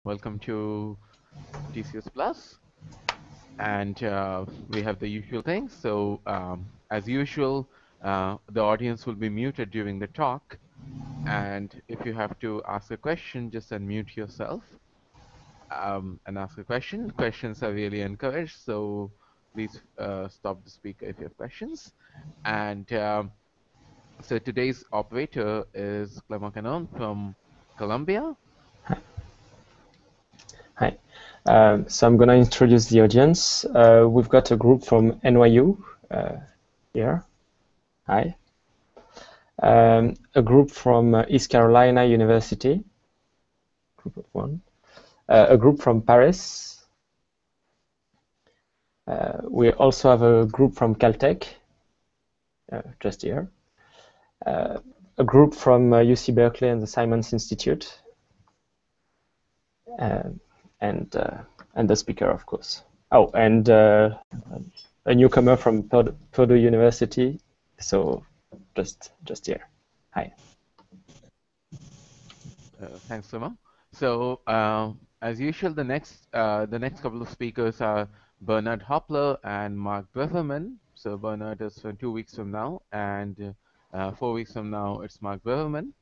Welcome to TCS Plus, and we have the usual things. So, as usual, the audience will be muted during the talk, and if you have to ask a question, just unmute yourself and ask a question. Questions are really encouraged, so please stop the speaker if you have questions. And so today's operator is Clement Canon from Colombia. Hi. So I'm going to introduce the audience. We've got a group from NYU here. Hi. A group from East Carolina University, group of one. A group from Paris. We also have a group from Caltech, just here. A group from UC Berkeley and the Simons Institute. And the speaker, of course. Oh, and a newcomer from Purdue University. So just here. Hi. Thanks, Suma. So as usual, the next couple of speakers are Bernard Hoppler and Mark Beverman. So Bernard is for 2 weeks from now, and 4 weeks from now it's Mark Beverman.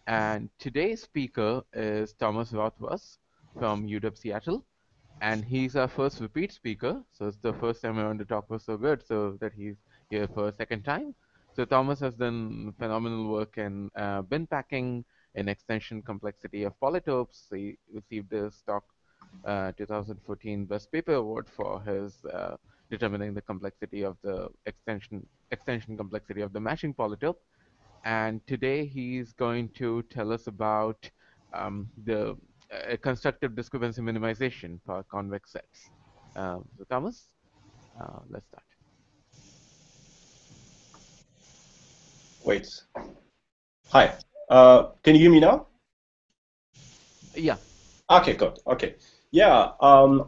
And today's speaker is Thomas Rothvoss from UW Seattle, and he's our first repeat speaker. So it's the first time around the talk was so good, so that he's here for a second time. So Thomas has done phenomenal work in bin packing, in extension complexity of polytopes. He received the Stock 2014 Best Paper Award for his determining the complexity of the extension complexity of the matching polytope. And today he's going to tell us about the constructive discrepancy minimization for convex sets. So Thomas, let's start. Wait. Hi. Can you hear me now? Yeah. Okay, good. Okay. Yeah.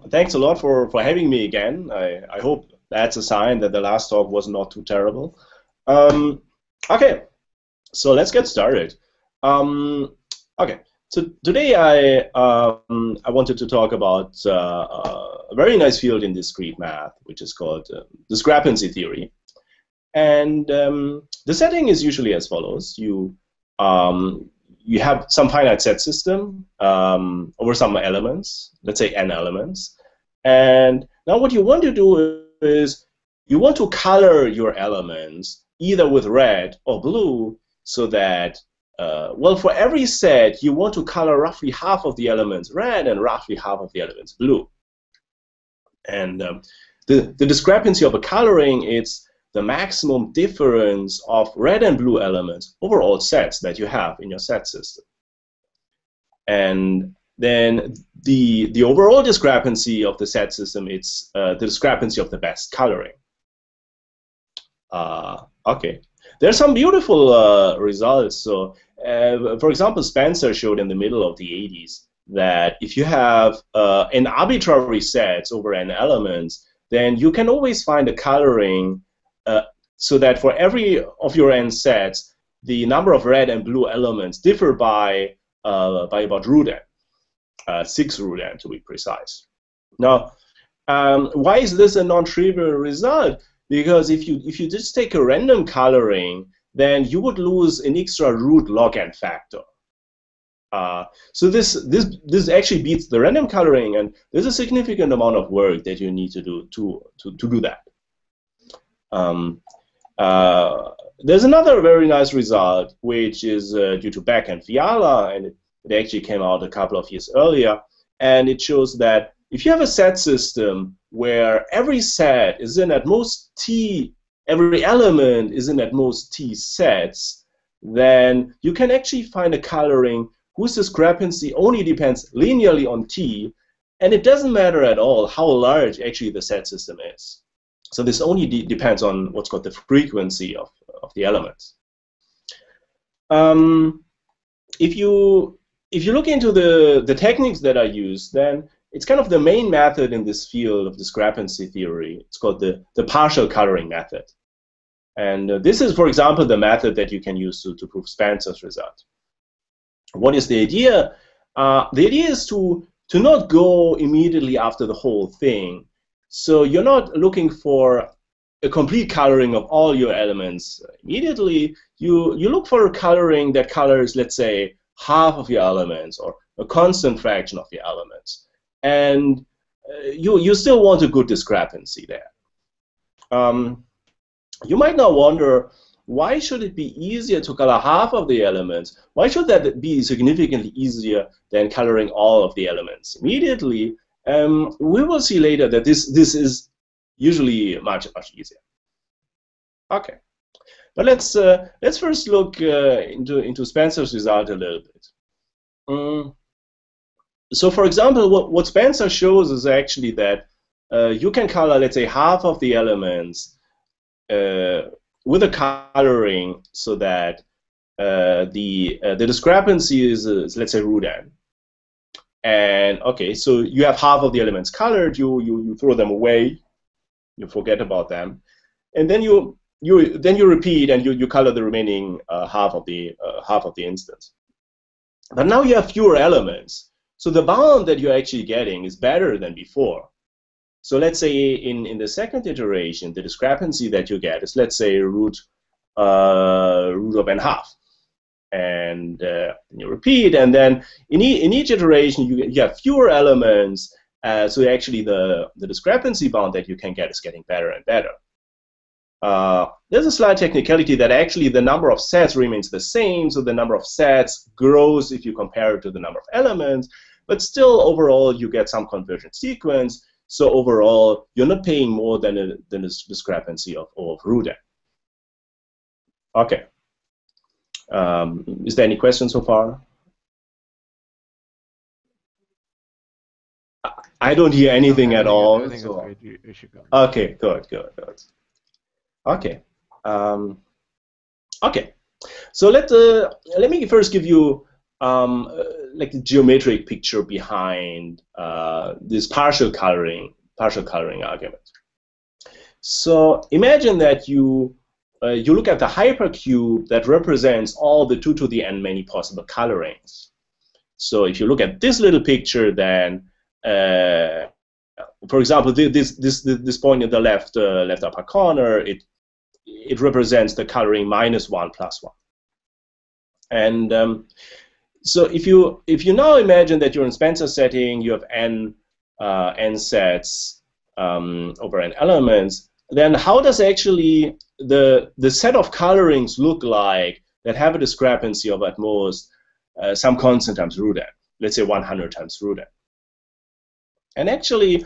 Thanks a lot for having me again. I hope that's a sign that the last talk was not too terrible. Okay. So let's get started. Okay. So today I wanted to talk about a very nice field in discrete math, which is called discrepancy theory. And the setting is usually as follows: you have some finite set system over some elements, let's say n elements, and now what you want to do is you want to color your elements either with red or blue, so that well, for every set you want to color roughly half of the elements red and roughly half of the elements blue. And the discrepancy of a coloring, it's the maximum difference of red and blue elements over all sets that you have in your set system. And then the overall discrepancy of the set system, it's the discrepancy of the best coloring. Okay, there's some beautiful results. So, for example, Spencer showed in the middle of the 80s that if you have an arbitrary set over n elements, then you can always find a coloring so that for every of your n sets, the number of red and blue elements differ by about root n, 6 root n to be precise. Now, why is this a non-trivial result? Because if you just take a random coloring, then you would lose an extra root log n factor. So this actually beats the random coloring, and there's a significant amount of work that you need to do to do that. There's another very nice result, which is due to Beck and Fiala, and it actually came out a couple of years earlier, and it shows that if you have a set system where every set is in at most t, every element is in at most t sets, then you can actually find a coloring whose discrepancy only depends linearly on t, and it doesn't matter at all how large actually the set system is. So this only depends on what's called the frequency of the elements. If you look into the techniques that are used, then it's kind of the main method in this field of discrepancy theory. It's called the partial coloring method. And this is, for example, the method that you can use to prove Spencer's result. What is the idea? The idea is to to not go immediately after the whole thing. So you're not looking for a complete coloring of all your elements immediately. You look for a coloring that colors, let's say, half of your elements or a constant fraction of your elements. And you still want a good discrepancy there. You might now wonder, why should it be easier to color half of the elements? Why should that be significantly easier than coloring all of the elements immediately? We will see later that this is usually much easier. Okay, but let's first look into Spencer's result a little bit. So, for example, what Spencer shows is actually that you can color, let's say, half of the elements with a coloring so that the discrepancy is let's say root n. And okay, so you have half of the elements colored. You throw them away. You forget about them, and then you repeat and you color the remaining half of the instance. But now you have fewer elements, so the bound that you're actually getting is better than before. So let's say in the second iteration, the discrepancy that you get is, let's say, root of n half, and you repeat, and then in each iteration you have fewer elements. So actually the discrepancy bound that you can get is getting better and better. There's a slight technicality that actually the number of sets remains the same, so the number of sets grows if you compare it to the number of elements, but still overall you get some convergent sequence. So overall, you're not paying more than a discrepancy of root n. Okay. Is there any questions so far? I don't hear anything at all. So. Okay, good. Okay. Okay. So let me first give you like the geometric picture behind this partial coloring argument. So imagine that you look at the hypercube that represents all the 2 to the n many possible colorings. So if you look at this little picture, then for example, this point in the left upper corner, it represents the coloring -1 + 1. And so if you now imagine that you're in Spencer setting, you have n sets over n elements, then how does actually the set of colorings look like that have a discrepancy of at most some constant times root n, let's say 100 times root n? And actually,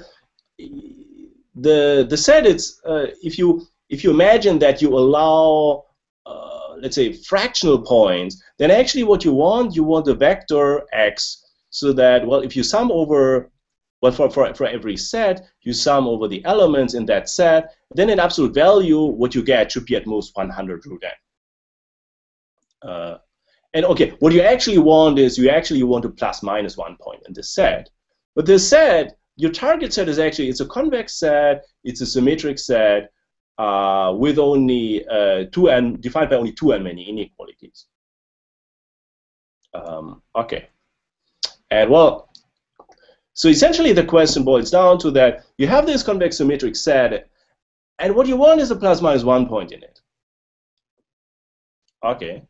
the set is if you imagine that you allow let's say fractional points, then actually what you want a vector x, so that, well, if you sum over, well, for every set, you sum over the elements in that set, then in absolute value, what you get should be at most 100 root n. And okay, what you actually want is you actually want a ±1 point in this set. But this set, your target set is actually, it's a convex set, it's a symmetric set, with only 2n, defined by only 2n many inequalities. Okay. And well, so essentially the question boils down to that you have this convex symmetric set, and what you want is a ±1 point in it. Okay.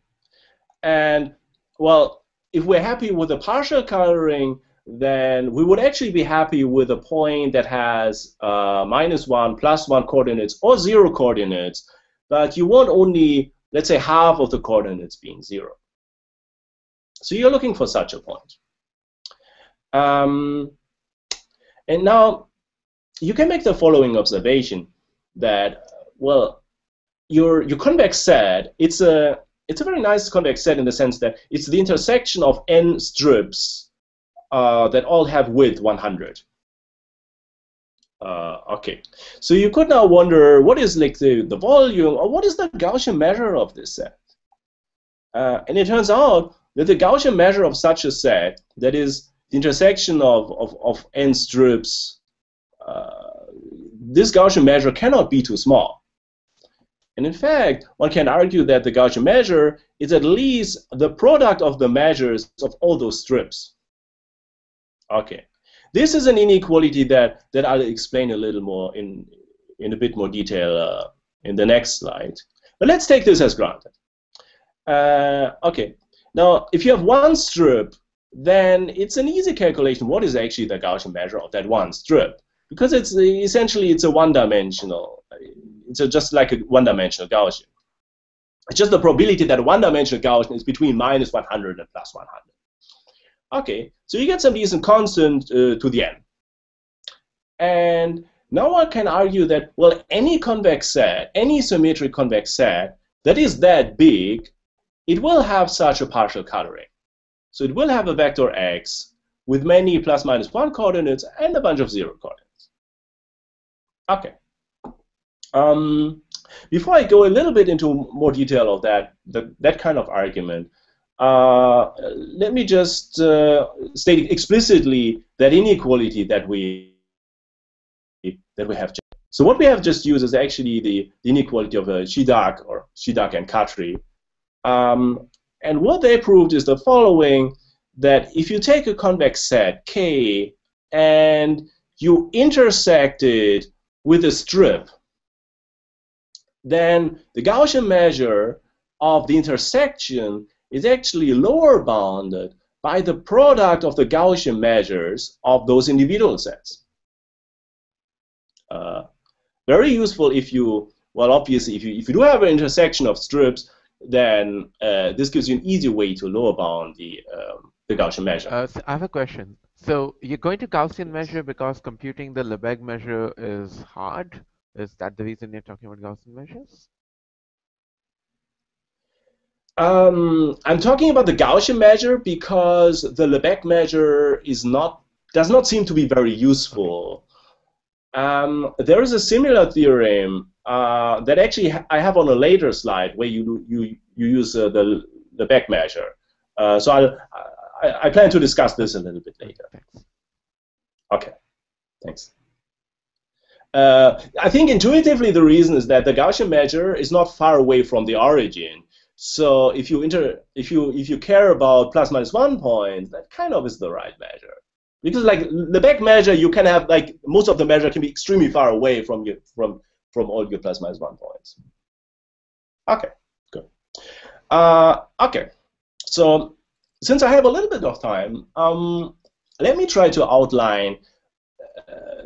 And well, if we're happy with the partial coloring, then we would actually be happy with a point that has -1, +1 coordinates, or 0 coordinates, but you want only, let's say, half of the coordinates being 0. So you're looking for such a point. And now you can make the following observation, that, well, your convex set, it's a very nice convex set in the sense that it's the intersection of n strips that all have width 100. Okay, so you could now wonder, what is like the volume, or what is the Gaussian measure of this set? And it turns out that the Gaussian measure of such a set, that is the intersection of n strips, this Gaussian measure cannot be too small. And in fact, one can argue that the Gaussian measure is at least the product of the measures of all those strips. Okay, This is an inequality that I'll explain a little more in a bit more detail in the next slide. But let's take this as granted. Okay. Now, if you have one strip, then it's an easy calculation. What is actually the Gaussian measure of that one strip? Because it's essentially it's a one-dimensional. It's just like a one-dimensional Gaussian. It's just the probability that a one-dimensional Gaussian is between -100 and +100. Okay, so you get some decent constant to the n. And now one can argue that, well, any convex set, any symmetric convex set that is that big, it will have such a partial coloring. So it will have a vector x with many ±1 coordinates and a bunch of 0 coordinates. Okay. Before I go a little bit into more detail of that kind of argument, let me just state explicitly that inequality that we have. So what we have just used is actually the inequality of Shidak or Shidak and Khatri. And what they proved is the following, that if you take a convex set K and you intersect it with a strip, then the Gaussian measure of the intersection is actually lower bounded by the product of the Gaussian measures of those individual sets. Very useful if you, well, obviously, if you do have an intersection of strips, then this gives you an easy way to lower bound the Gaussian measure. So I have a question. So you're going to Gaussian measure because computing the Lebesgue measure is hard? Is that the reason you're talking about Gaussian measures? I'm talking about the Gaussian measure because the Lebesgue measure does not seem to be very useful. There is a similar theorem that actually I have on a later slide where you use the Lebesgue measure. So I plan to discuss this a little bit later. Thanks. Okay, thanks. I think intuitively the reason is that the Gaussian measure is not far away from the origin. So if you care about ±1 points, that kind of is the right measure. Because like the Lebesgue measure, you can have like most of the measure can be extremely far away from all your ±1 points. Okay, good. Okay, so since I have a little bit of time, let me try to outline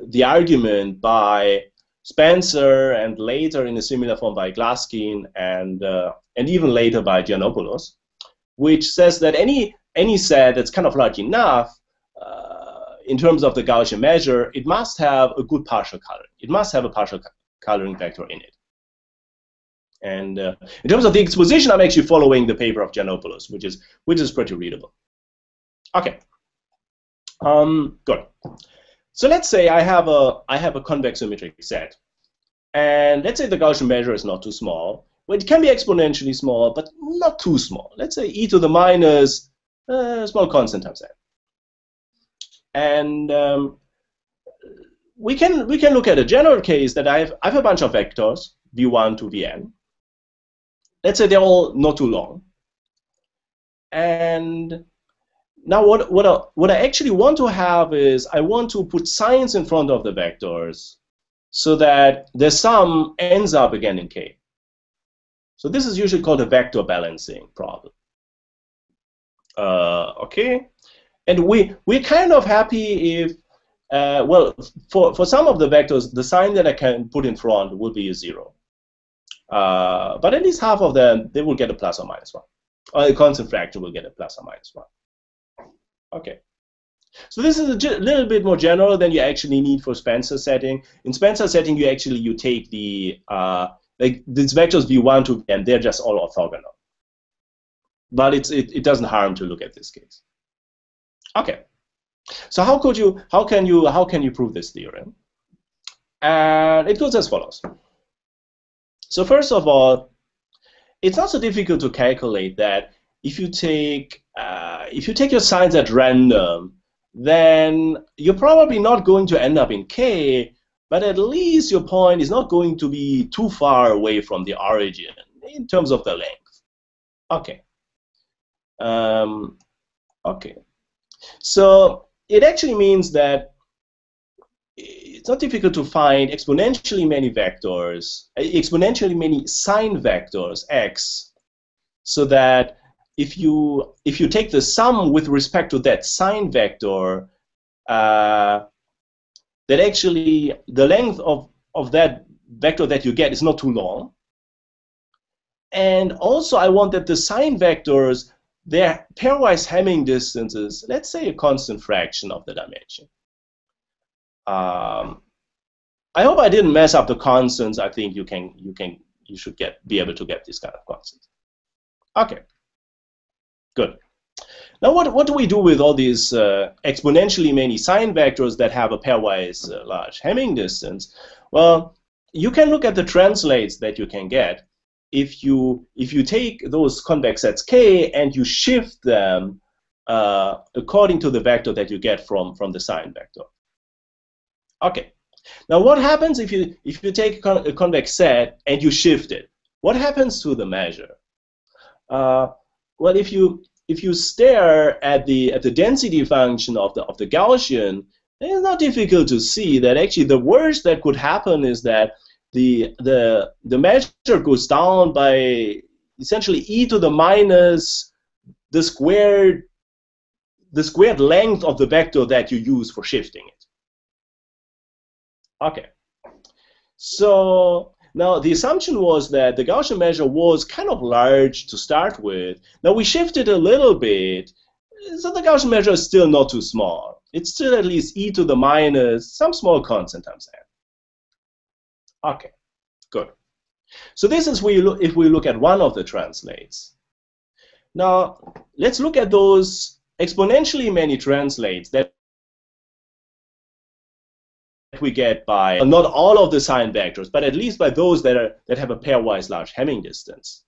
the argument by Spencer and later in a similar form by Glaskin and even later by Giannopoulos, which says that any set that's kind of large enough in terms of the Gaussian measure, it must have a good partial coloring. It must have a partial coloring vector in it. And in terms of the exposition, I'm actually following the paper of Giannopoulos, which is pretty readable. Okay. Good. So let's say I have a convex symmetric set, and let's say the Gaussian measure is not too small. Well, it can be exponentially small, but not too small. Let's say e to the minus small constant times n. And we can look at a general case that I have a bunch of vectors v1 to vn. Let's say they're all not too long. And now what I actually want to have is I want to put signs in front of the vectors so that the sum ends up again in K. So this is usually called a vector balancing problem. Okay, and we're kind of happy if well, for some of the vectors, the sign that I can put in front will be a 0. But at least half of them, they will get a plus or minus 1. Or a constant fraction will get a plus or minus 1. Okay. So this is a little bit more general than you actually need for Spencer setting. In Spencer setting, you take the like these vectors v1 to vn, they're just all orthogonal. But it doesn't harm to look at this case. Okay. So how can you prove this theorem? And it goes as follows. So first of all, it's not so difficult to calculate that if you take your signs at random, then you're probably not going to end up in K, but at least your point is not going to be too far away from the origin in terms of the length. Okay. Okay. So it actually means that it's not difficult to find exponentially many vectors, exponentially many sign vectors x, so that if you take the sum with respect to that sign vector, that actually the length of that vector that you get is not too long. And also I want that the sign vectors, their pairwise Hamming distances, let's say a constant fraction of the dimension. I hope I didn't mess up the constants. I think you should be able to get this kind of constants. Okay, good. Now what do we do with all these exponentially many sign vectors that have a pairwise large Hamming distance? Well, you can look at the translates that you can get if you take those convex sets K and you shift them according to the vector that you get from the sign vector. Okay. Now what happens if you take a convex set and you shift it? What happens to the measure? Well, if you stare at the density function of the Gaussian, it's not difficult to see that actually the worst that could happen is that the measure goes down by essentially e to the minus the squared length of the vector that you use for shifting it. Okay. So now the assumption was that the Gaussian measure was kind of large to start with. Now we shifted a little bit, so the Gaussian measure is still not too small. It's still at least e to the minus some small constant times n. Okay, good. So this is if we look at one of the translates. Now let's look at those exponentially many translates that we get by not all of the sign vectors, but at least by those that have a pairwise large Hamming distance.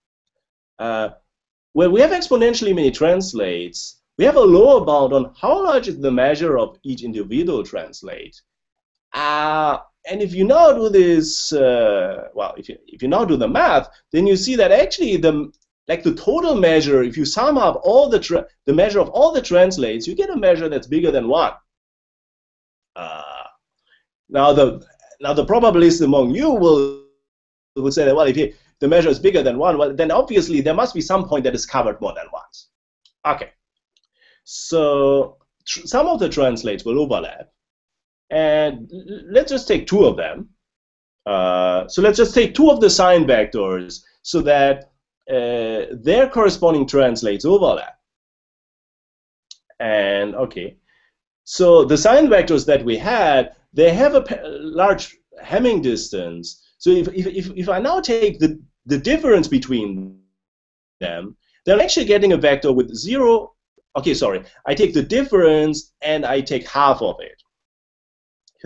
When we have exponentially many translates, we have a lower bound on how large is the measure of each individual translate. And if you now do this, well, if you now do the math, then you see that actually the total measure, if you sum up all the measure of all the translates, you get a measure that's bigger than 1. Now the probabilist among you will say that, well, if the measure is bigger than 1, well, then obviously there must be some point that is covered more than once. Okay, so some of the translates will overlap, and let's just take 2 of them. So let's just take 2 of the sign vectors so that their corresponding translates overlap. And okay, so the sign vectors that we had, they have a large Hamming distance. So if I now take the difference between them, they're actually getting a vector with 0. Okay, sorry. I take the difference and I take half of it.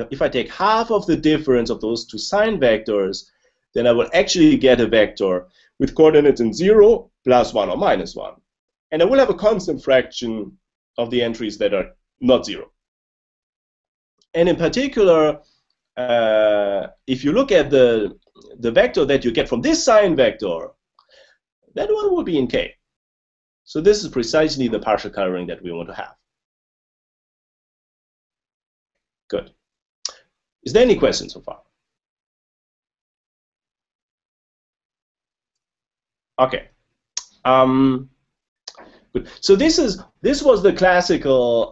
If I take half of the difference of those 2 sign vectors, then I will actually get a vector with coordinates in 0, +1 or -1. And I will have a constant fraction of the entries that are not 0. And in particular, if you look at the vector that you get from this sign vector, that one will be in K. So this is precisely the partial coloring that we want to have. Good. Is there any questions so far? Okay. Good. So this was the classical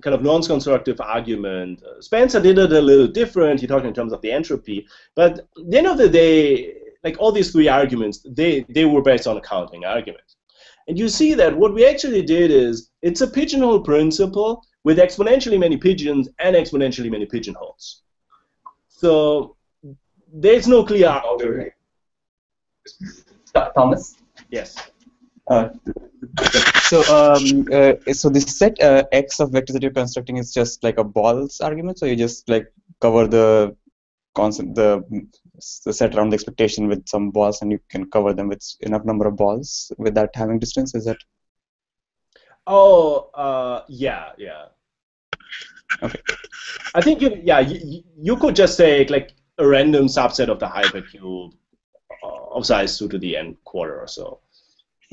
kind of non-constructive argument. Spencer did it a little different. He talked in terms of the entropy, but at the end of the day, like all these 3 arguments, they were based on a counting argument. And you see that what we actually did is it's a pigeonhole principle with exponentially many pigeons and exponentially many pigeonholes. So there's no clear. Thomas? Yes. So this set X of vectors that you're constructing is just like a balls argument. So you just like cover the constant, the set around the expectation with some balls, and you can cover them with enough number of balls with that Hamming distance. Is that? Oh, yeah. Okay. I think you could just take like a random subset of the hypercube of size 2 to the n quarter or so.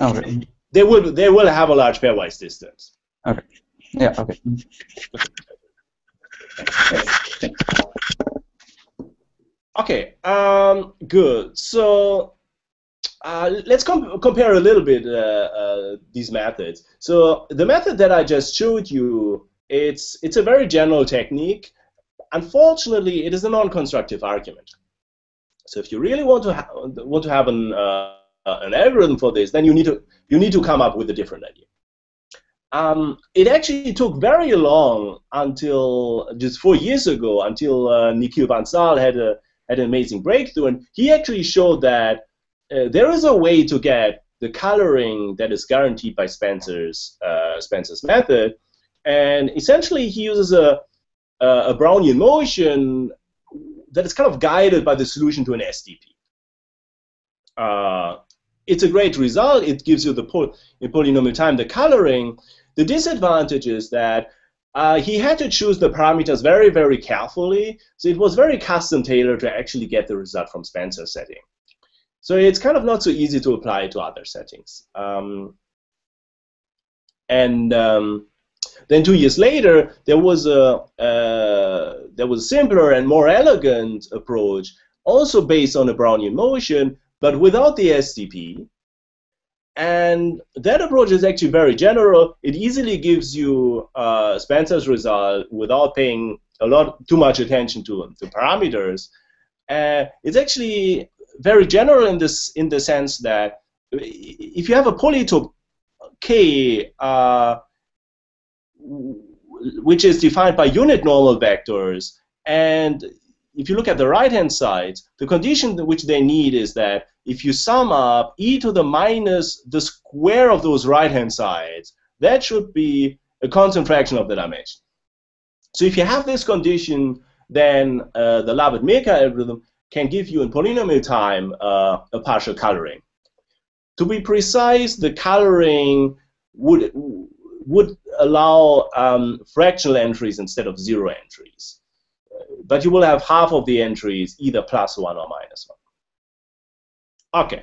Okay. They will have a large pairwise distance. Okay. Yeah. Okay. Thanks. Okay, good. So let's compare a little bit these methods. So the method that I just showed you, it's a very general technique. Unfortunately, it is a non-constructive argument. So if you really want to have an algorithm for this, then you need to come up with a different idea. It actually took very long until just 4 years ago, until Nikhil Bansal had an amazing breakthrough, and he actually showed that there is a way to get the coloring that is guaranteed by Spencer's method, and essentially he uses a Brownian motion that is kind of guided by the solution to an SDP. It's a great result. It gives you in polynomial time the coloring. The disadvantage is that he had to choose the parameters very, very carefully. So it was very custom tailored to actually get the result from Spencer's setting. So it's kind of not so easy to apply it to other settings. Then 2 years later, there was a simpler and more elegant approach, also based on a Brownian motion, but without the SDP. And that approach is actually very general. It easily gives you Spencer's result without paying too much attention to parameters. It's actually very general in the sense that if you have a polytope K, which is defined by unit normal vectors, and if you look at the right-hand side, the condition which they need is that if you sum up e to the minus the square of those right-hand sides, that should be a constant fraction of the dimension. So if you have this condition, then the Labit-Milka algorithm can give you in polynomial time a partial coloring. To be precise, the coloring would allow fractional entries instead of 0 entries. But you will have half of the entries either +1 or -1. Okay.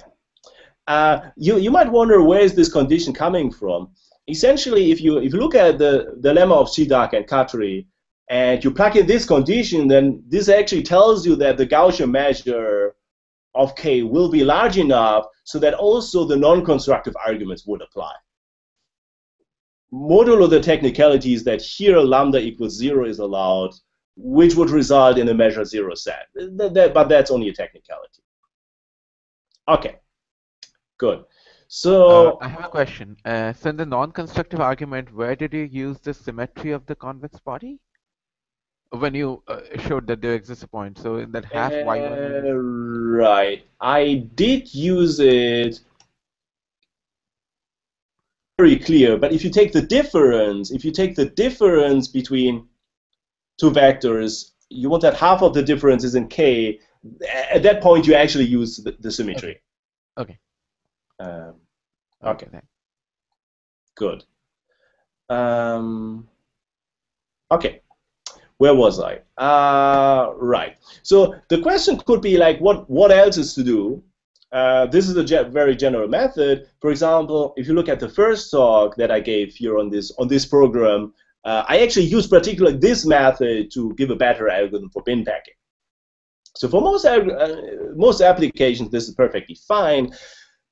You might wonder, where is this condition coming from? Essentially, if you look at the lemma of Sidak and Khatri, and you plug in this condition, then this actually tells you that the Gaussian measure of K will be large enough so that also the non-constructive arguments would apply. Modulo the technicality is that here lambda equals 0 is allowed, which would result in a measure 0 set. But that's only a technicality. Okay, good. So I have a question. So in the non-constructive argument, where did you use the symmetry of the convex body? When you showed that there exists a point, so in that half y1. Right, I did use it very clear. But if you take the difference, between two vectors, you want that half of the difference is in K. At that point, you actually use the symmetry. Okay. Okay. Good. Okay. Where was I? Right. So the question could be like, what else is to do? This is a very general method. For example, if you look at the first talk that I gave here on this program, I actually use particularly this method to give a better algorithm for bin packing. So for most applications, this is perfectly fine.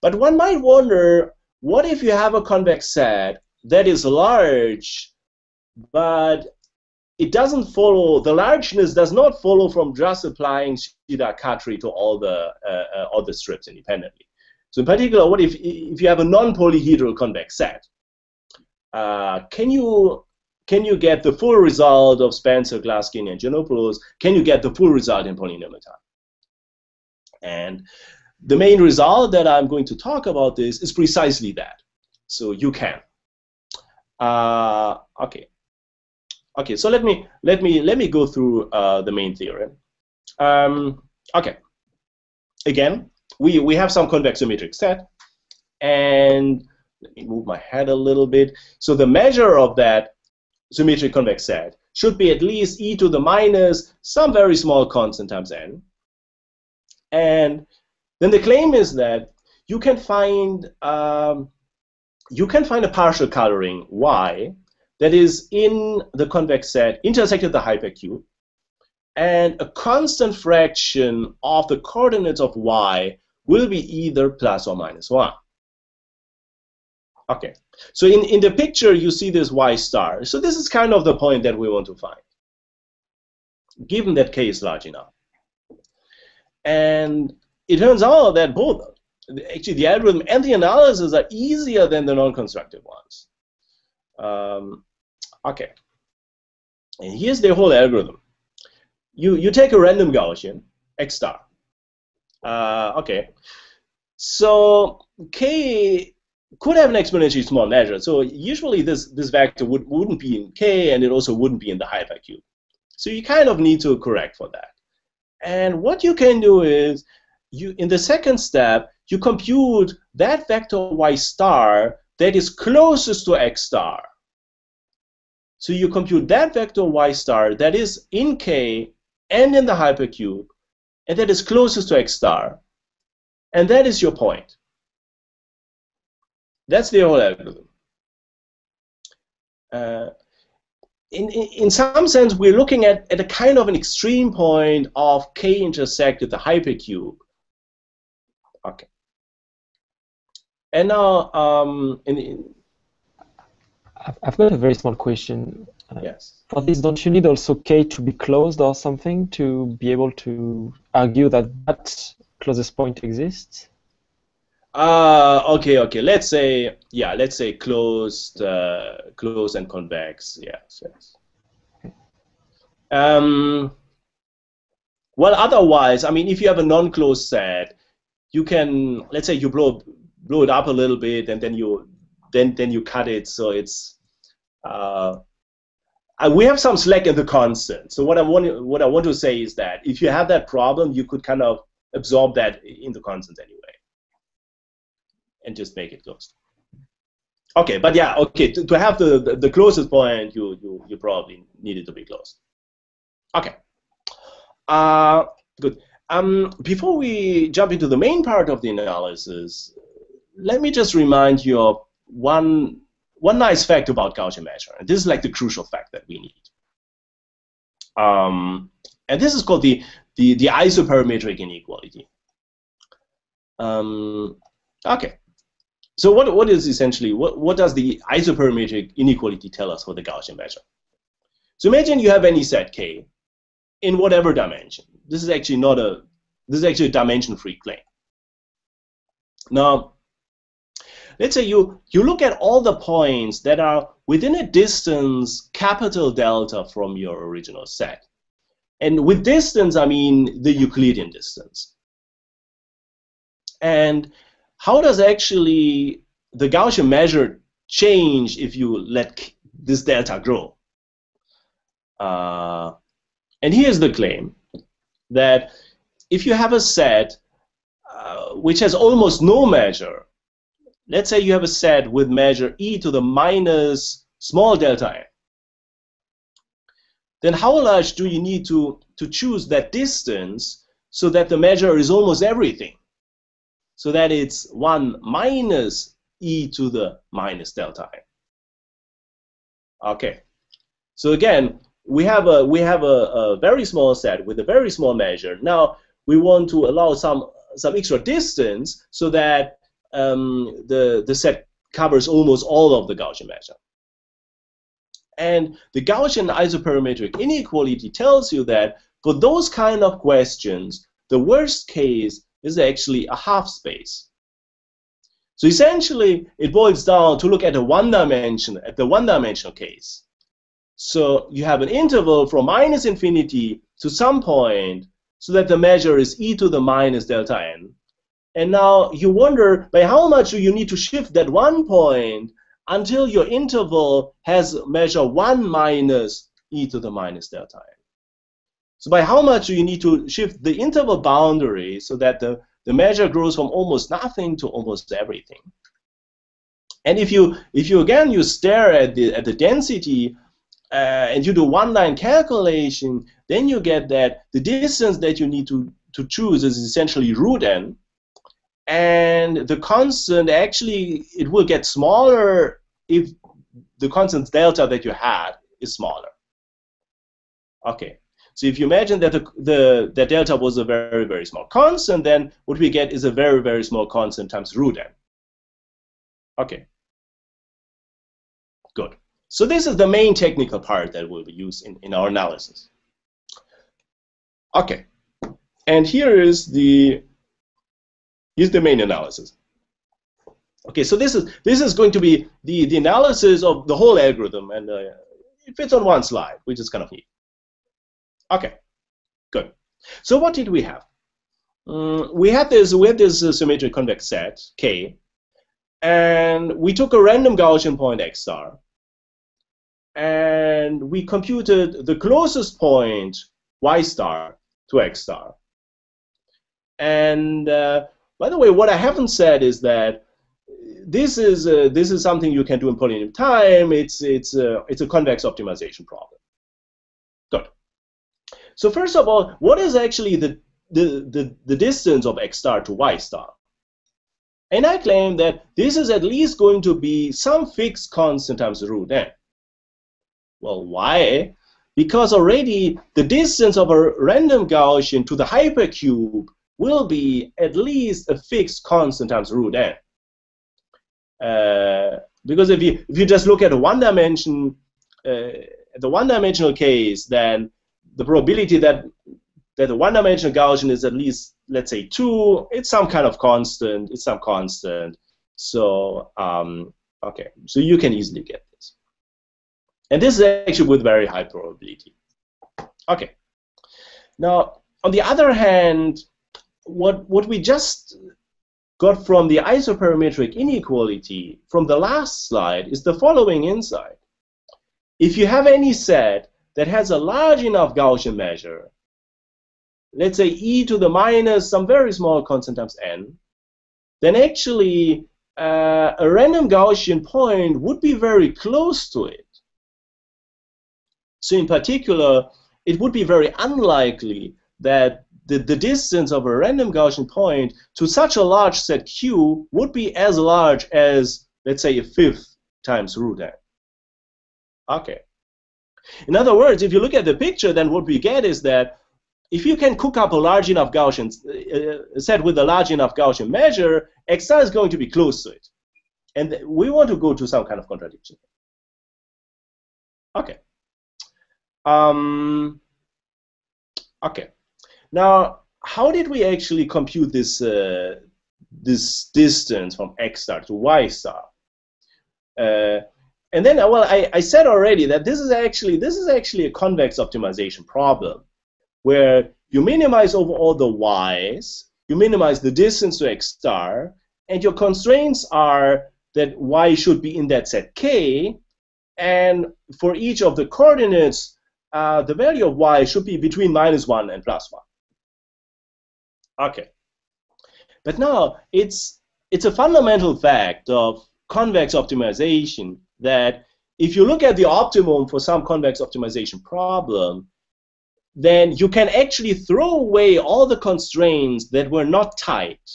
But one might wonder, what if you have a convex set that is large, but it doesn't follow, the largeness does not follow from just applying Sidak-Khatri to all the strips independently. So in particular, what if you have a non-polyhedral convex set? Can you get the full result of Spencer, Glaskine, and Giannopoulos? Can you get the full result in polynomial time? And the main result that I'm going to talk about this is precisely that. So you can. Okay. Okay, so let me go through the main theorem. Okay. Again, we have some convex symmetric set, and let me move my head a little bit. So the measure of that symmetric convex set should be at least e to the minus some very small constant times n. And then the claim is that you can find a partial coloring y that is in the convex set intersected the hypercube, and a constant fraction of the coordinates of y will be either plus or minus 1. Okay, so in the picture you see this y star. So this is kind of the point that we want to find, given that k is large enough. And it turns out that both, actually the algorithm and the analysis are easier than the non-constructive ones. Okay, and here's the whole algorithm. You take a random Gaussian, x star. Okay, so k could have an exponentially small measure. So usually this vector wouldn't be in k, and it also wouldn't be in the hypercube. So you kind of need to correct for that. And what you can do is, in the second step, you compute that vector y star that is closest to x star. So you compute that vector y star that is in k and in the hypercube, and that is closest to x star, and that is your point. That's the whole algorithm. In some sense, we're looking at a kind of an extreme point of k intersected the hypercube. Okay. And now, I've got a very small question. Yes. For this, don't you need also k to be closed or something to be able to argue that that closest point exists? Okay. Let's say, yeah, let's say closed, closed and convex. Yes. Well, otherwise, I mean, if you have a non-closed set, you can, let's say, you blow it up a little bit, and then you cut it, so it's. We have some slack in the constant. So what I want to say is that if you have that problem, you could kind of absorb that in the constant anyway, and just make it closed. Okay, but yeah, okay, to have the closest point, you probably need it to be closed. Okay, good. Before we jump into the main part of the analysis, let me just remind you of one nice fact about Gaussian measure. This is like the crucial fact that we need. And this is called the isoparametric inequality. Okay. So what is essentially, what does the isoparametric inequality tell us for the Gaussian measure? So imagine you have any set k in whatever dimension. This is actually a dimension-free claim. Now, let's say you look at all the points that are within a distance capital delta from your original set. And with distance, I mean the Euclidean distance. And how does actually the Gaussian measure change if you let this delta grow? And here's the claim, that if you have a set which has almost no measure, let's say you have a set with measure e to the minus small delta n, then how large do you need to choose that distance so that the measure is almost everything? So that it's 1 minus e to the minus delta n. Okay. So again, we have a very small set with a very small measure. Now we want to allow some extra distance so that the set covers almost all of the Gaussian measure. And the Gaussian isoparametric inequality tells you that for those kind of questions, the worst case is actually a half space. So essentially, it boils down to look at the one-dimensional case. So you have an interval from minus infinity to some point, so that the measure is e to the minus delta n. And now you wonder, by how much do you need to shift that one point until your interval has measure 1 minus e to the minus delta n? So by how much do you need to shift the interval boundary so that the measure grows from almost nothing to almost everything? And if you again you stare at the density and you do one-line calculation, then you get that the distance that you need to choose is essentially root n, and the constant actually it will get smaller if the constant delta that you had is smaller. Okay, So if you imagine that that delta was a very, very small constant, then what we get is a very, very small constant times root n. Okay. Good. So this is the main technical part that will be used in our analysis. Okay. And here's the main analysis. Okay, so this is going to be the analysis of the whole algorithm, and it fits on one slide, which is kind of neat. Okay, good. So what did we have? We had this symmetric convex set K, and we took a random Gaussian point x star, and we computed the closest point y star to x star. And by the way, what I haven't said is that this is something you can do in polynomial time. It's a convex optimization problem. Good. So first of all, what is actually the distance of x star to y star? And I claim that this is at least going to be some fixed constant times the root n. Well, why? Because already the distance of a random Gaussian to the hypercube will be at least a fixed constant times root n. Because if you just look at a one-dimensional case, then the probability that the one-dimensional Gaussian is at least, let's say, 2, it's some kind of constant. It's some constant. So okay, so you can easily get this. And this is actually with very high probability. Okay. Now, on the other hand, what we just got from the isoparametric inequality from the last slide is the following insight. If you have any set that has a large enough Gaussian measure, let's say e to the minus some very small constant times n, then actually a random Gaussian point would be very close to it. So in particular, it would be very unlikely that the distance of a random Gaussian point to such a large set Q would be as large as, let's say, a fifth times root n. Okay. In other words, if you look at the picture, then what we get is that if you can cook up a large enough Gaussian set with a large enough Gaussian measure, x star is going to be close to it. And we want to go to some kind of contradiction. Okay. Okay. Now, how did we actually compute this this distance from x star to y star? And then, well, I said already that this is actually a convex optimization problem, where you minimize over all the y's, you minimize the distance to x star, and your constraints are that y should be in that set k, and for each of the coordinates, the value of y should be between -1 and +1. Okay. But now, it's a fundamental fact of convex optimization that if you look at the optimum for some convex optimization problem, then you can actually throw away all the constraints that were not tight.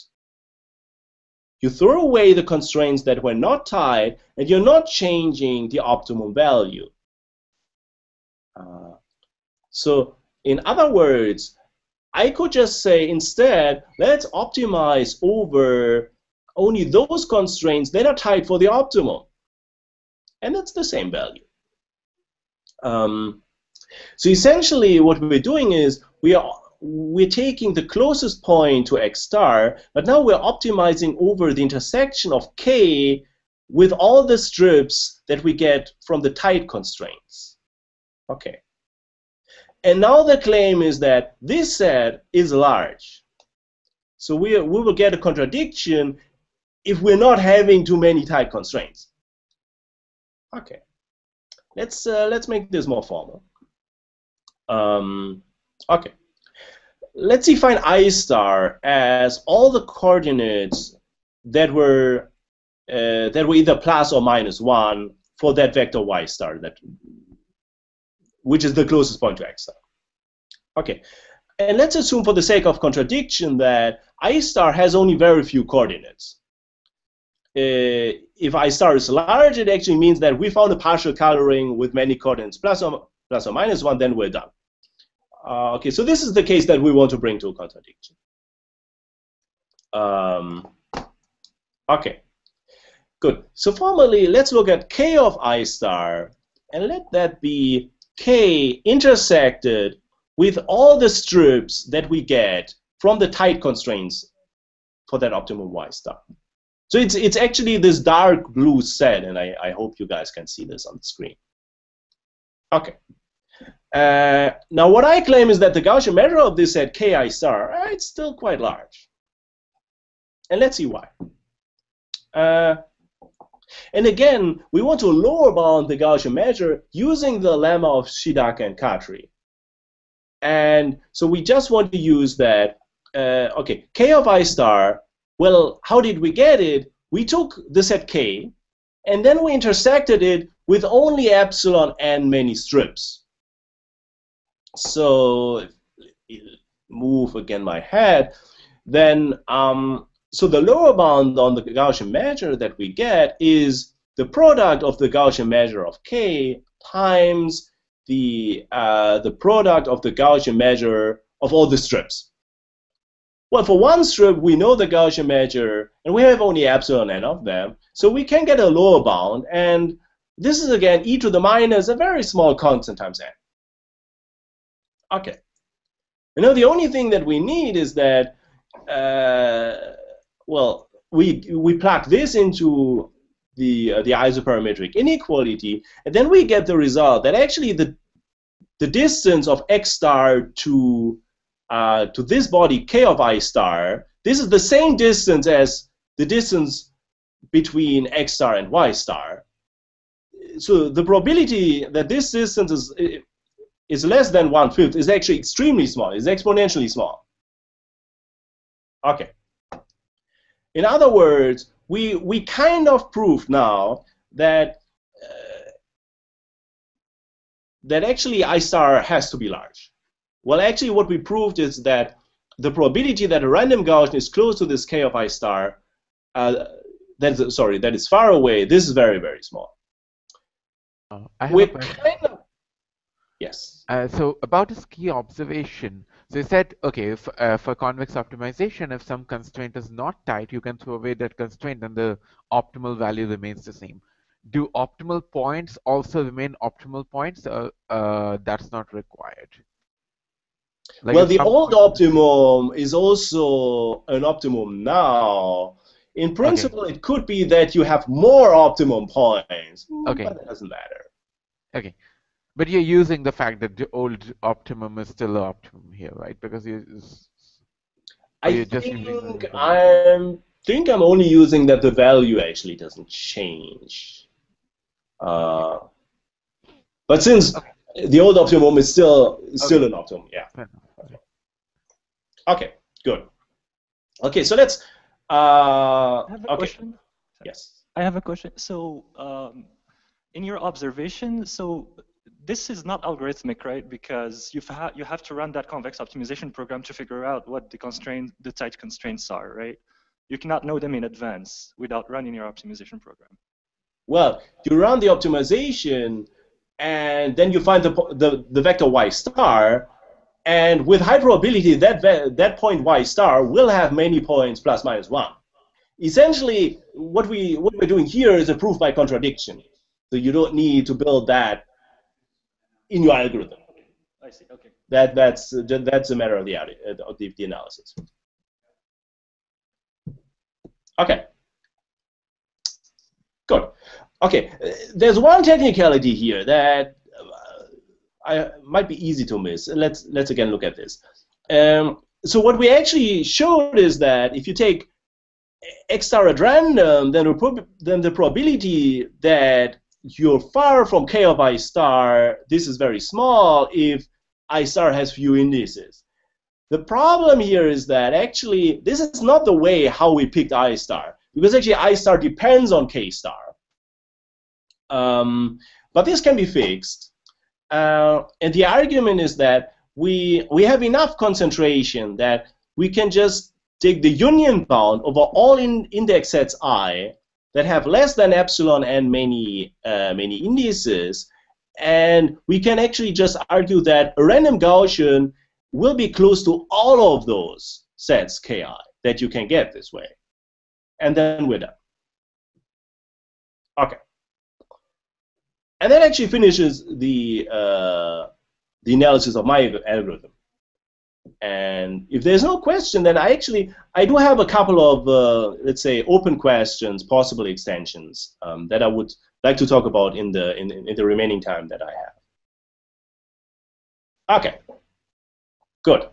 You throw away the constraints that were not tight, and you're not changing the optimum value. So, in other words, I could just say instead, let's optimize over only those constraints that are tight for the optimum. And that's the same value. So essentially what we're doing is we're taking the closest point to x star, but now we're optimizing over the intersection of k with all the strips that we get from the tight constraints. Okay. And now the claim is that this set is large. So we will get a contradiction if we're not having too many tight constraints. Okay. Let's make this more formal. Okay. Let's define I star as all the coordinates that were either plus or -1 for that vector y star which is the closest point to x star. Okay, and let's assume for the sake of contradiction that I star has only very few coordinates. If I star is large, it actually means that we found a partial coloring with many coordinates plus or -1, then we're done. Okay, so this is the case that we want to bring to a contradiction. Okay, good. So formally, let's look at K of I star, and let that be K intersected with all the strips that we get from the tight constraints for that optimum Y star. So it's actually this dark blue set, and I hope you guys can see this on the screen. Okay. Now what I claim is that the Gaussian measure of this set Ki star, it's still quite large. And let's see why. And again, we want to lower bound the Gaussian measure using the lemma of Shidaka and Khatri. And so we just want to use that, okay, K of I star, well, how did we get it? We took the set K, and then we intersected it with only epsilon and many strips. So, if move again my head, then, so the lower bound on the Gaussian measure that we get is the product of the Gaussian measure of K times the product of the Gaussian measure of all the strips. Well, for one strip, we know the Gaussian measure, and we have only epsilon n of them, so we can get a lower bound, and this is, again, e to the minus a very small constant times n. Okay. You know, the only thing that we need is that, well, we plug this into the isoparametric inequality, and then we get the result that actually the distance of x star to this body K of I star, this is the same distance as the distance between x star and y star. So the probability that this distance is less than 1/5 is actually extremely small. It's exponentially small. Okay. In other words, we kind of proved now that that actually I star has to be large. Well, actually, what we proved is that the probability that a random Gaussian is close to this K of I star, that is far away, this is very, very small. I have a question. Yes. So about this key observation, so you said, okay, for convex optimization, if some constraint is not tight, you can throw away that constraint and the optimal value remains the same. Do optimal points also remain optimal points? That's not required. Like well, the old optimum is also an optimum now. In principle, okay, it could be that you have more optimum points, okay, but it doesn't matter. Okay. But you're using the fact that the old optimum is still an optimum here, right? Because I think I'm only using that the value actually doesn't change. But since the old optimum is still an optimum, yeah. Okay, good. Okay, so let's. I have a question. Yes. I have a question. So, in your observation, so this is not algorithmic, right? Because you have to run that convex optimization program to figure out what the tight constraints are, right? You cannot know them in advance without running your optimization program. Well, you run the optimization, and then you find the vector y star, and with high probability that point y star will have many points plus minus 1. Essentially, what we're doing here is a proof by contradiction. So you don't need to build that in your algorithm. I see. Okay. That's a matter of the analysis. Okay. Good. Okay. There's one technicality here that might be easy to miss. Let's again look at this. So what we actually showed is that if you take x star at random, then the probability that you're far from K of I star, this is very small if I star has few indices. The problem here is that actually this is not the way how we picked I star, because actually I star depends on K star. But this can be fixed. And the argument is that we have enough concentration that we can just take the union bound over all index sets I that have less than epsilon and many indices, And we can actually just argue that a random Gaussian will be close to all of those sets Ki that you can get this way. And then we're done. Okay. And that actually finishes the analysis of my algorithm. And if there's no question, then I do have a couple of, let's say, open questions, possible extensions that I would like to talk about in the remaining time that I have. Okay, good.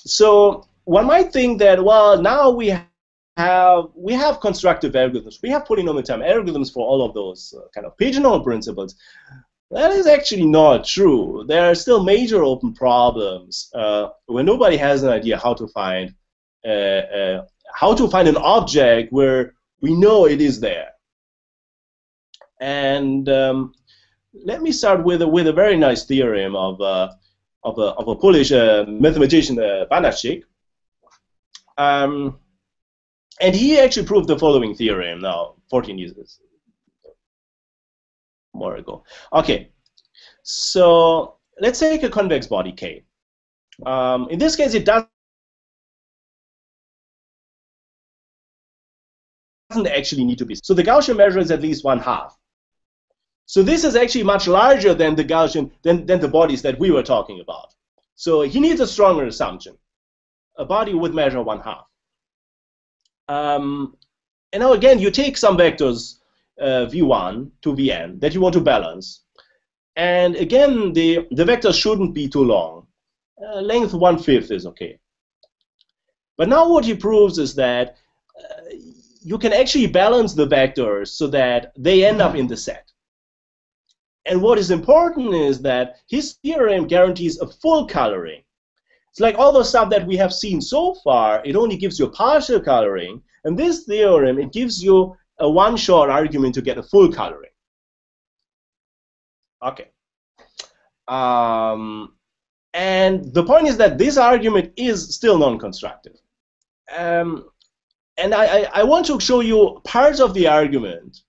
So one might think that, well, now we have constructive algorithms. We have polynomial time algorithms for all of those kind of pigeonhole principles. That is actually not true. There are still major open problems where nobody has an idea how to find an object where we know it is there. And let me start with a very nice theorem of a Polish mathematician, Banachik. And he actually proved the following theorem now, 14 years more ago. Okay, so let's take a convex body K. In this case, it doesn't actually need to be. So the Gaussian measure is at least 1/2. So this is actually much larger than the Gaussian, than the bodies that we were talking about. So he needs a stronger assumption. A body would measure 1/2. And now again, you take some vectors v1 to vn that you want to balance. And again, the vectors shouldn't be too long. Length 1/5 is okay. But now what he proves is that you can actually balance the vectors so that they end up in the set. And what is important is that his theorem guarantees a full coloring. It's like all the stuff that we have seen so far, it only gives you a partial coloring. And this theorem, it gives you a one-shot argument to get a full coloring. Okay. And the point is that this argument is still non-constructive. And I want to show you parts of the argument.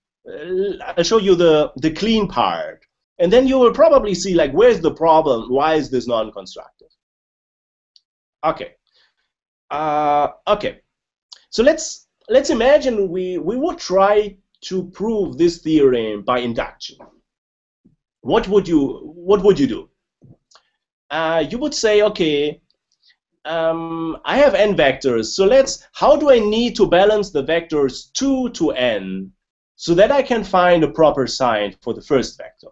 I'll show you the clean part. And then you will probably see, like, where's the problem? Why is this non-constructive? Okay. Okay. So let's imagine we would try to prove this theorem by induction. What would you do? You would say, okay, I have n vectors. So how do I need to balance the vectors 2 to n so that I can find a proper sign for the first vector?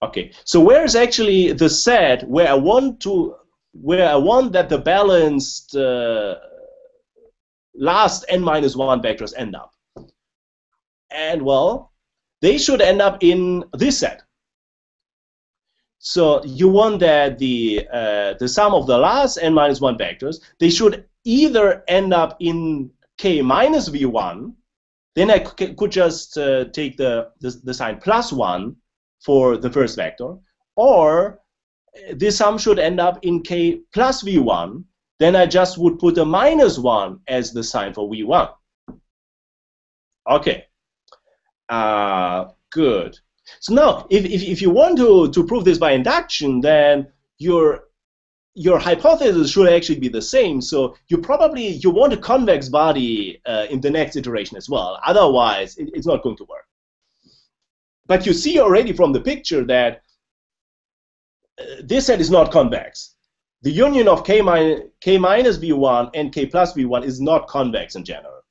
Okay. So where is actually the set where I want that the balanced last n-1 vectors end up? And well, they should end up in this set. So you want that the sum of the last n-1 vectors, they should either end up in k minus v1, then I could just take the sign +1 for the first vector, or the sum should end up in k plus v1, then I just would put a -1 as the sign for v1. Okay, good. So now, if you want to prove this by induction, then your hypothesis should actually be the same. So you want a convex body in the next iteration as well. Otherwise, it's not going to work. But you see already from the picture that this set is not convex. The union of k minus v1 and k plus v1 is not convex in general.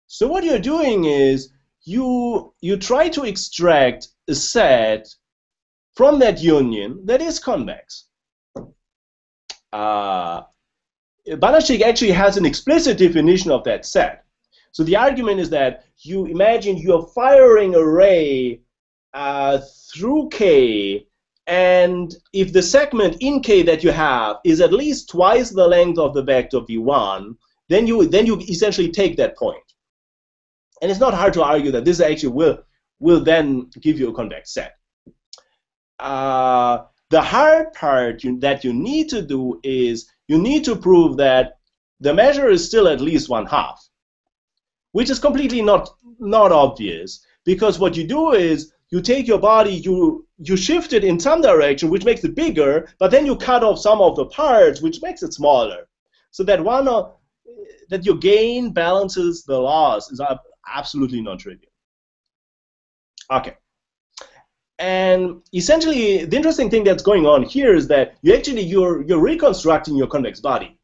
So what you're doing is you try to extract a set from that union that is convex. Banachik actually has an explicit definition of that set. So the argument is that you imagine you're firing a ray through K, and if the segment in K that you have is at least twice the length of the vector v1, then you essentially take that point. And it's not hard to argue that this actually will then give you a convex set. The hard part that you need to do is you need to prove that the measure is still at least 1/2. which is completely not obvious, because what you do is you take your body, you shift it in some direction, which makes it bigger, but then you cut off some of the parts, which makes it smaller, so that that your gain balances the loss is absolutely non-trivial. Okay. And essentially, the interesting thing that's going on here is that you're reconstructing your convex body.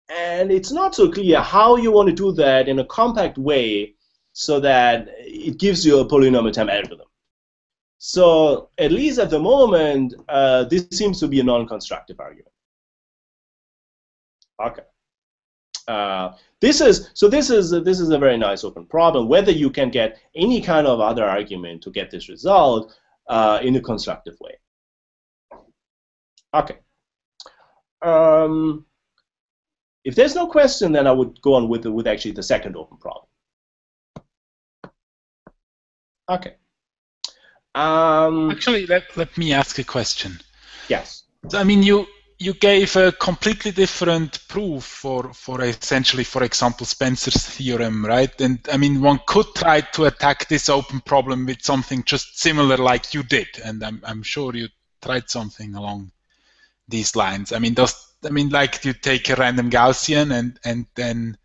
And it's not so clear how you want to do that in a compact way so that it gives you a polynomial time algorithm. So at least at the moment, this seems to be a non-constructive argument. Okay. This is a very nice open problem, whether you can get any kind of other argument to get this result in a constructive way. Okay. If there's no question, then I would go on with actually the second open problem. Okay. Actually, let me ask a question. Yes. I mean, you gave a completely different proof for essentially, for example, Spencer's theorem, right? And I mean, one could try to attack this open problem with something just similar like you did, and I'm sure you tried something along these lines. I mean, like you take a random Gaussian and then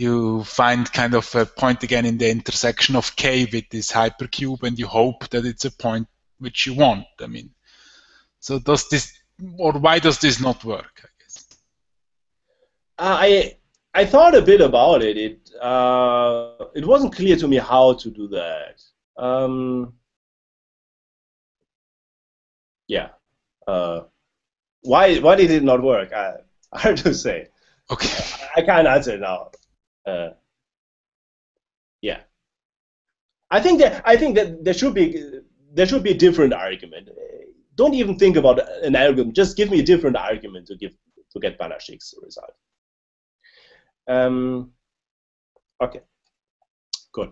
you find kind of a point again in the intersection of K with this hypercube, and you hope that it's a point which you want. I mean, so does this, or why does this not work, I guess? I thought a bit about it. It wasn't clear to me how to do that. Yeah. Why did it not work? Hard to say. Okay. I can't answer now. Yeah. I think that there should be a different argument. Don't even think about an algorithm. Just give me a different argument to get Banachik's result. Okay. Good.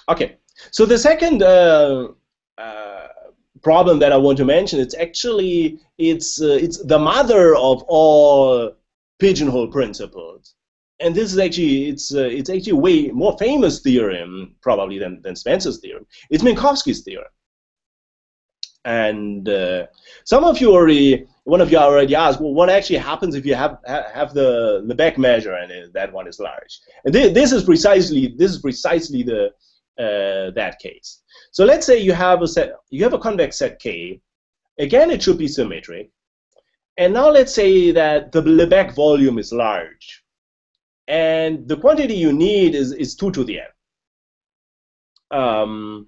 Okay. So the second problem that I want to mention, it's the mother of all pigeonhole principles, and this is actually it's actually a way more famous theorem probably than Spencer's theorem. It's Minkowski's theorem, and one of you already asked, well, what actually happens if you have the Lebesgue measure and that one is large? And this is precisely the that case. So let's say you have a convex set K. Again, it should be symmetric. And now let's say that the Lebesgue volume is large, and the quantity you need is 2 to the n.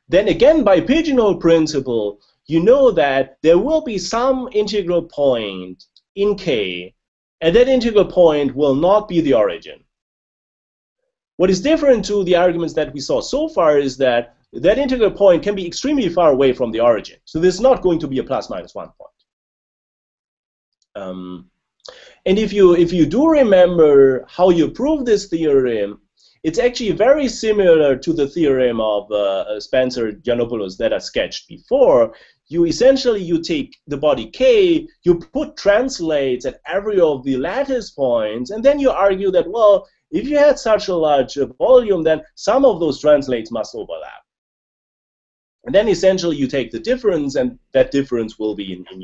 Then again, by pigeonhole principle, you know that there will be some integral point in K, and that integral point will not be the origin. What is different to the arguments that we saw so far is that integral point can be extremely far away from the origin. So there's not going to be a plus minus 1 point. And if you do remember how you prove this theorem, it's actually very similar to the theorem of Spencer Giannopoulos that I sketched before. You take the body K, you put translates at every of the lattice points, and then you argue that, well, if you had such a large volume, then some of those translates must overlap. And then essentially you take the difference, and that difference will be in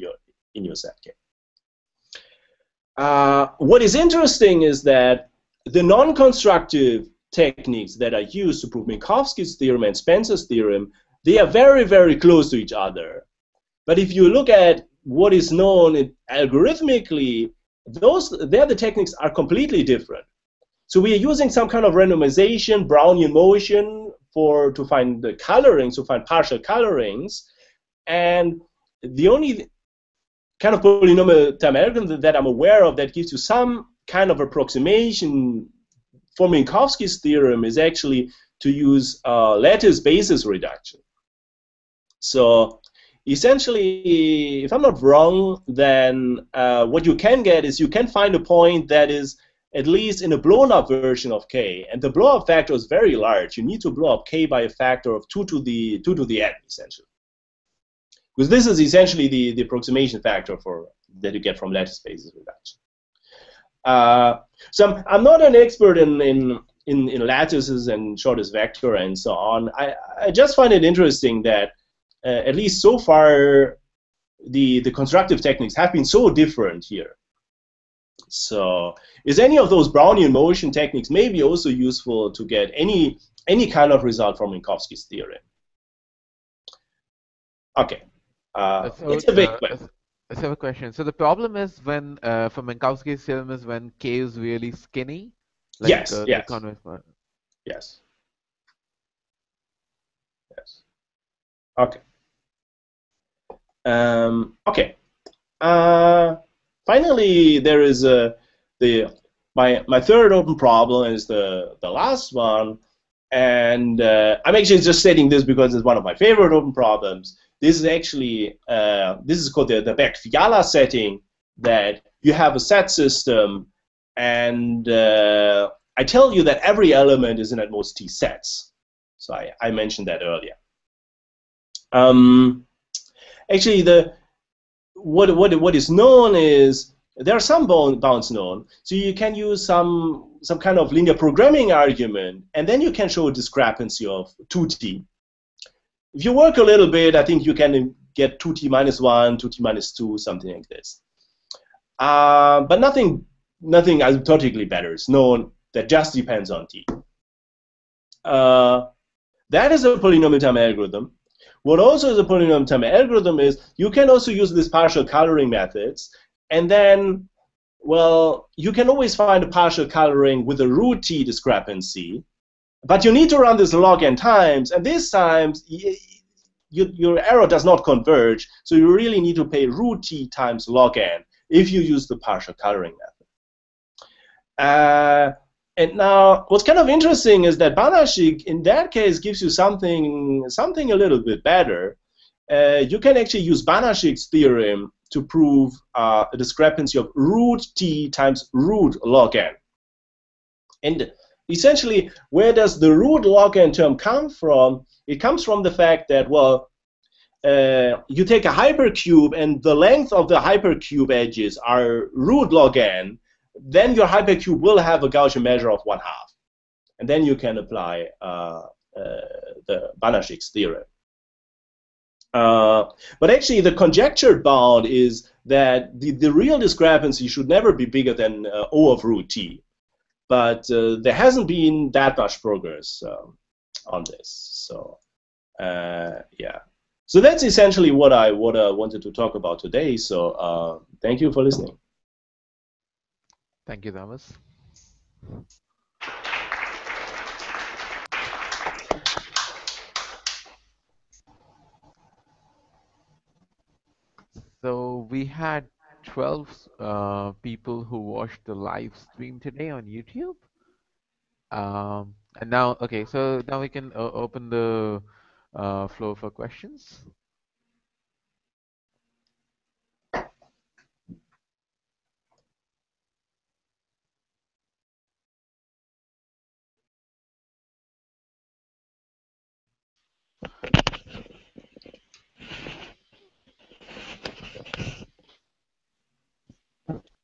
your set K. What is interesting is that the non-constructive techniques that are used to prove Minkowski's theorem and Spencer's theorem, they are very, very close to each other. But if you look at what is known algorithmically, the techniques are completely different. So we are using some kind of randomization, Brownian motion, to find the colorings, to find partial colorings, and the only kind of polynomial time algorithm that I'm aware of that gives you some kind of approximation for Minkowski's theorem is actually to use lattice basis reduction. So essentially, if I'm not wrong, then what you can get is you can find a point that is at least in a blown up version of K, and the blow up factor is very large. You need to blow up K by a factor of 2 to the n, essentially. Because this is essentially the approximation factor that you get from lattice basis reduction. So I'm not an expert in lattices and shortest vector and so on. I just find it interesting that at least so far the constructive techniques have been so different here. So is any of those Brownian motion techniques maybe also useful to get any kind of result from Minkowski's theorem? Okay, it's a big question. I have a question. So the problem is when for Minkowski's theorem is when K is really skinny, like Yes, the yes, convex one. yes, yes. Okay. Okay. Finally, there is my third open problem is the last one, and I'm actually just stating this because it's one of my favorite open problems. This is actually this is called the Beck-Fiala setting, that you have a set system, and I tell you that every element is in at most t sets. So I mentioned that earlier. Actually, what is known is there are some bounds known, so you can use some kind of linear programming argument, and then you can show a discrepancy of 2t. If you work a little bit, I think you can get 2t minus 1, 2t minus 2, something like this. But nothing asymptotically better is known that just depends on t. That is a polynomial time algorithm. What also is a polynomial time algorithm is you can also use these partial coloring methods, and then, well, you can always find a partial coloring with a root t discrepancy, but you need to run this log n times, and these times your error does not converge, so you really need to pay root t times log n if you use the partial coloring method. And now, what's kind of interesting is that Banachik, in that case, gives you something a little bit better. You can actually use Banachik's theorem to prove a discrepancy of root t times root log n. And essentially, where does the root log n term come from? It comes from the fact that, well, you take a hypercube, and the length of the hypercube edges are root log n. Then your hypercube will have a Gaussian measure of 1/2. And then you can apply the Banachik's theorem. But actually, the conjectured bound is that the real discrepancy should never be bigger than O of root t. But there hasn't been that much progress on this. So, yeah. So that's essentially what I wanted to talk about today. So thank you for listening. Thank you, Thomas. So we had 12 people who watched the live stream today on YouTube. And now, okay, so now we can open the floor for questions.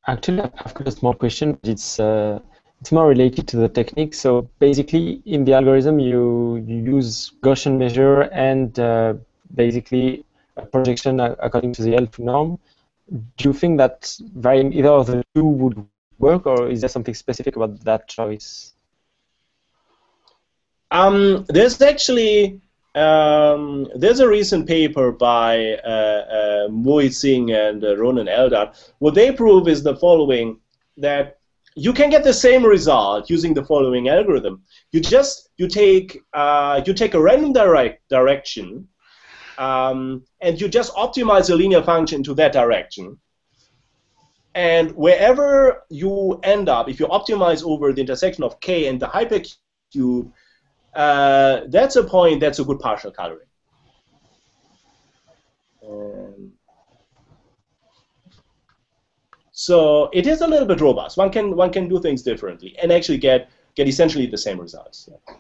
Actually, I've got a small question. It's more related to the technique. So basically, in the algorithm, you use Gaussian measure and basically a projection according to the L2 norm. Do you think that varying either of the two would work, or is there something specific about that choice? There's actually there's a recent paper by Mohit Singh and Ronan Eldar. What they prove is the following: that you can get the same result using the following algorithm. You take a random direction, and you just optimize a linear function to that direction. And wherever you end up, if you optimize over the intersection of k and the hypercube, that's a point that's a good partial coloring. So it is a little bit robust. One can do things differently and actually get essentially the same results. Yeah.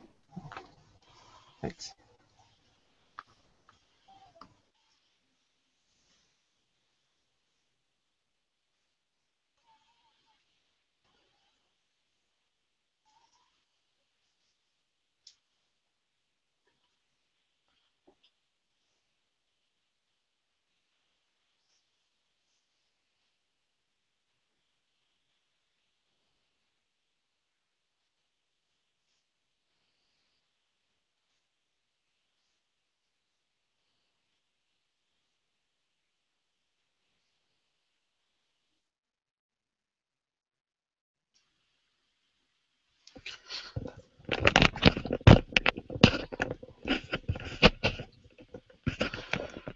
Thanks.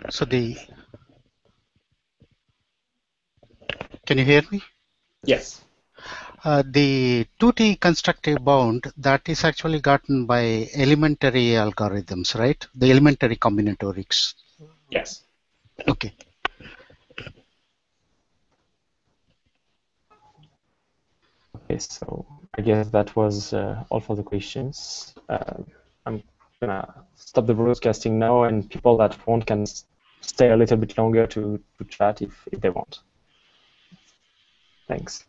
So can you hear me? Yes. The 2T constructive bound, that is actually gotten by elementary algorithms, right? The elementary combinatorics. Yes. Okay. Okay, so I guess that was all for the questions. I'm gonna stop the broadcasting now, and people that want can stay a little bit longer to chat if they want. Thanks.